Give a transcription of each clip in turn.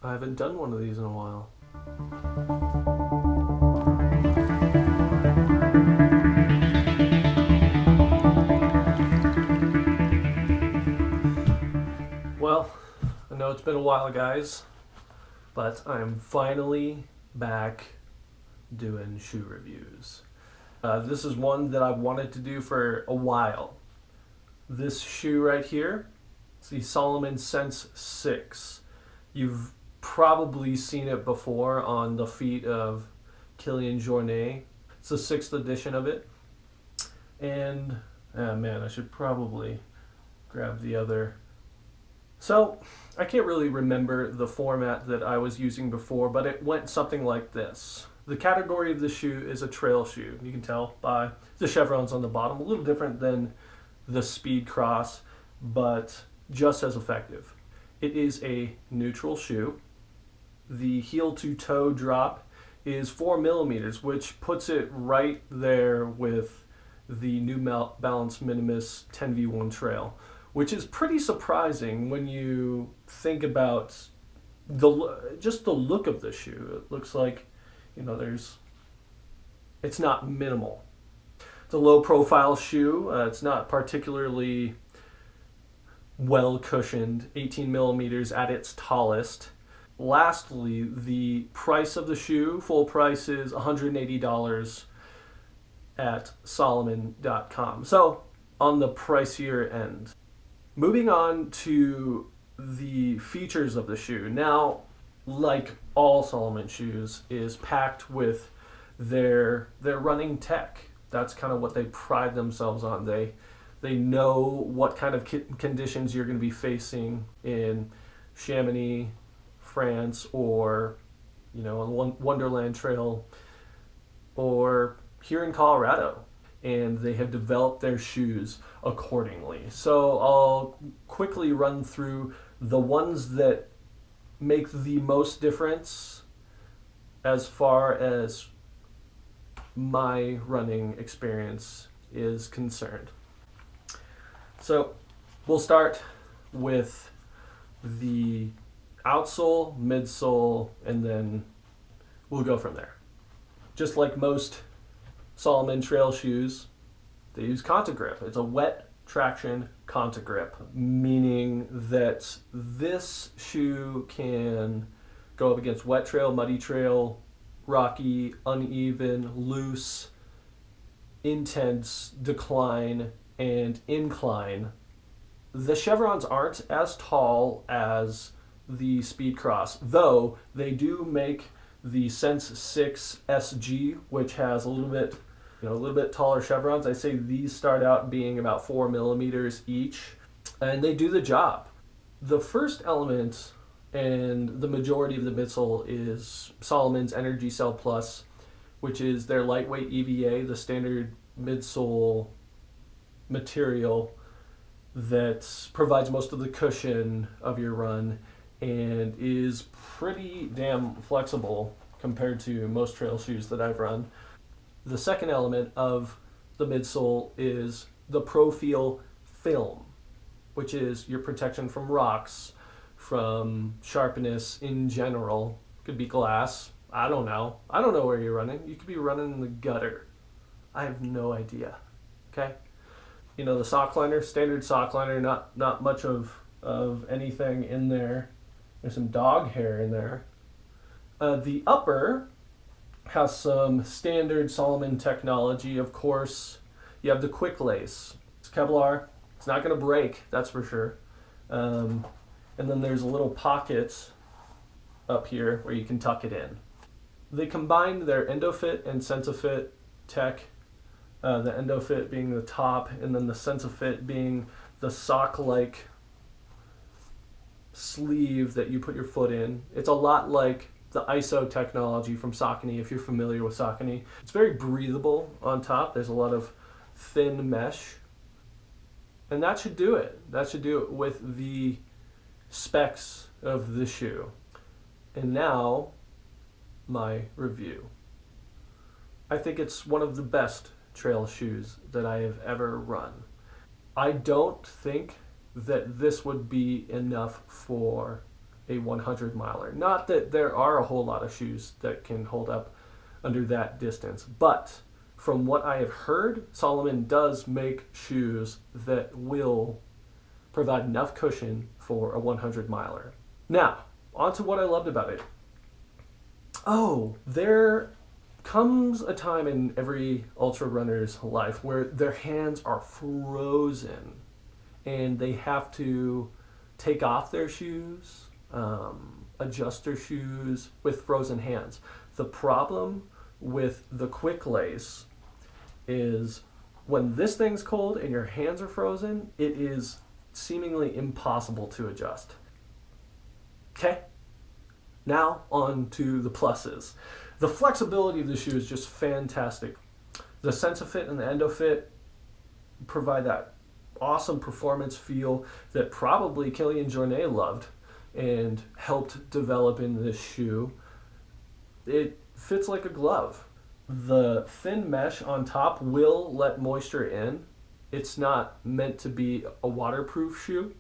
I haven't done one of these in a while. Well, I know it's been a while, guys, but I'm finally back doing shoe reviews. This is one that I've wanted to do for a while. This shoe right here, it's the Salomon Sense 6. You've probably seen it before on the feet of Kylian Jornet. It's the 6th edition of it. And, man, I should probably grab the other. So, I can't really remember the format that I was using before, but it went something like this. The category of the shoe is a trail shoe. You can tell by the chevrons on the bottom. A little different than the Speed Cross, but just as effective. It is a neutral shoe. The heel to toe drop is 4 millimeters, which puts it right there with the New Balance Minimus 10v1 Trail, which is pretty surprising when you think about just the look of the shoe. It looks like, it's not minimal. It's a low profile shoe. It's not particularly well cushioned, 18 millimeters at its tallest. Lastly, the price of the shoe, full price, is $180 at Salomon.com. So on the pricier end. Moving on to the features of the shoe. Now, like all Salomon shoes, is packed with their running tech. That's kind of what they pride themselves on. They know what kind of conditions you're going to be facing in Chamonix, France, or on Wonderland Trail, or here in Colorado. And they have developed their shoes accordingly. So I'll quickly run through the ones that make the most difference as far as my running experience is concerned. So we'll start with the outsole, midsole, and then we'll go from there. Just like most Salomon trail shoes, they use Contagrip. It's a wet traction Contagrip, meaning that this shoe can go up against wet trail, muddy trail, rocky, uneven, loose, intense, decline, and incline. The chevrons aren't as tall as the Speed Cross, though they do make the Sense 6 SG, which has a little bit taller chevrons. I say these start out being about 4 millimeters each, and they do the job. The first element and the majority of the midsole is Salomon's Energy Cell Plus, which is their lightweight EVA, the standard midsole material that provides most of the cushion of your run and is pretty damn flexible compared to most trail shoes that I've run. The second element of the midsole is the Profeel film, which is your protection from rocks, from sharpness in general. Could be glass. I don't know where you're running. You could be running in the gutter. I have no idea. Okay? The sock liner, standard sock liner, not much of anything in there. There's some dog hair in there. The upper has some standard Salomon technology, of course. You have the quick lace. It's Kevlar. It's not going to break, that's for sure. And then there's a little pocket up here where you can tuck it in. They combined their EndoFit and SensaFit tech. The EndoFit being the top, and then the SensaFit being the sock-like sleeve that you put your foot in. It's a lot like the ISO technology from Saucony, if you're familiar with Saucony. It's very breathable on top. There's a lot of thin mesh. And that should do it. That should do it with the specs of the shoe. And now, my review. I think it's one of the best trail shoes that I have ever run. I don't think that this would be enough for a 100 miler. Not that there are a whole lot of shoes that can hold up under that distance, but from what I have heard, Salomon does make shoes that will provide enough cushion for a 100 miler. Now, on to what I loved about it. Oh, there comes a time in every ultra runner's life where their hands are frozen and they have to take off their shoes, adjust their shoes with frozen hands. The problem with the quick lace is when this thing's cold and your hands are frozen, it is seemingly impossible to adjust. Okay, now on to the pluses. The flexibility of the shoe is just fantastic. The SensaFit and the EndoFit provide that awesome performance feel that probably Kilian Jornet loved and helped develop in this shoe. It fits like a glove. The thin mesh on top will let moisture in. It's not meant to be a waterproof shoe.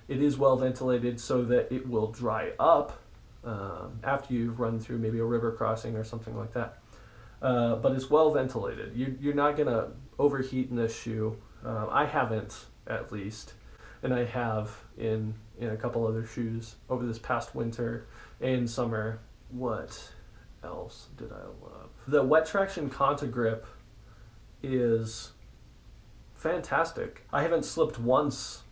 It is well ventilated so that it will dry up after you've run through maybe a river crossing or something like that. But it's well ventilated. You're not going to overheat in this shoe. I haven't, at least. And I have in a couple other shoes over this past winter and summer. What else did I love? The wet traction Conta grip is fantastic. I haven't slipped once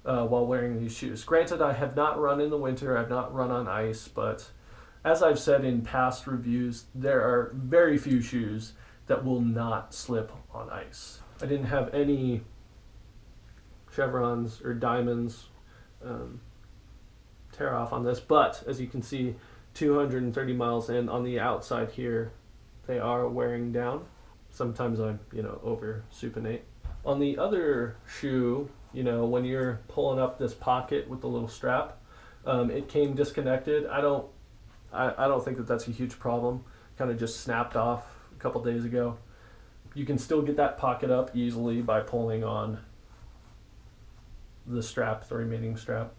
while wearing these shoes. Granted, I have not run in the winter, I've not run on ice, but as I've said in past reviews, there are very few shoes that will not slip on ice. I didn't have any chevrons or diamonds tear off on this, but as you can see, 230 miles in on the outside here, they are wearing down. Sometimes I'm, over supinate. On the other shoe, when you're pulling up this pocket with the little strap, it came disconnected. I don't think that that's a huge problem. Kind of just snapped off a couple days ago. You can still get that pocket up easily by pulling on the strap, the remaining strap.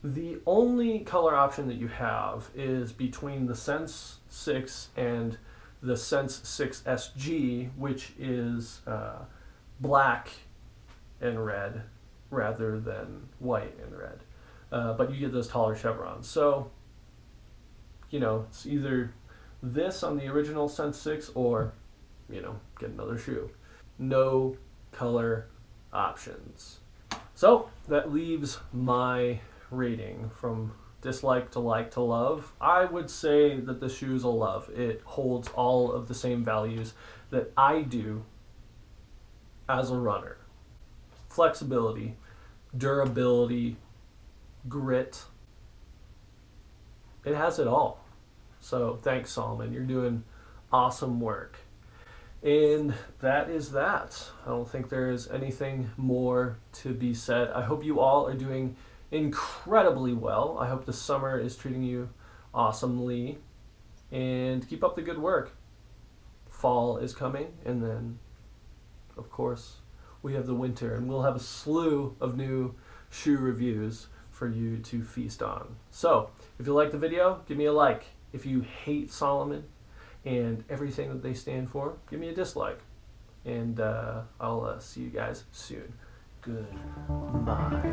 The only color option that you have is between the Sense 6 and the Sense 6 SG, which is black and red rather than white and red. But you get those taller chevrons. So, it's either this on the original Sense 6 or, get another shoe. No color options. So that leaves my rating from dislike to like to love. I would say that the shoe's a love. It holds all of the same values that I do as a runner. Flexibility, durability, grit. It has it all. So thanks, Salomon. You're doing awesome work. And that is that. I don't think there is anything more to be said. I hope you all are doing incredibly well. I hope the summer is treating you awesomely. And keep up the good work. Fall is coming, and then, of course, we have the winter, and we'll have a slew of new shoe reviews for you to feast on. So, if you like the video, give me a like. If you hate Salomon and everything that they stand for, give me a dislike. And I'll see you guys soon. Goodbye.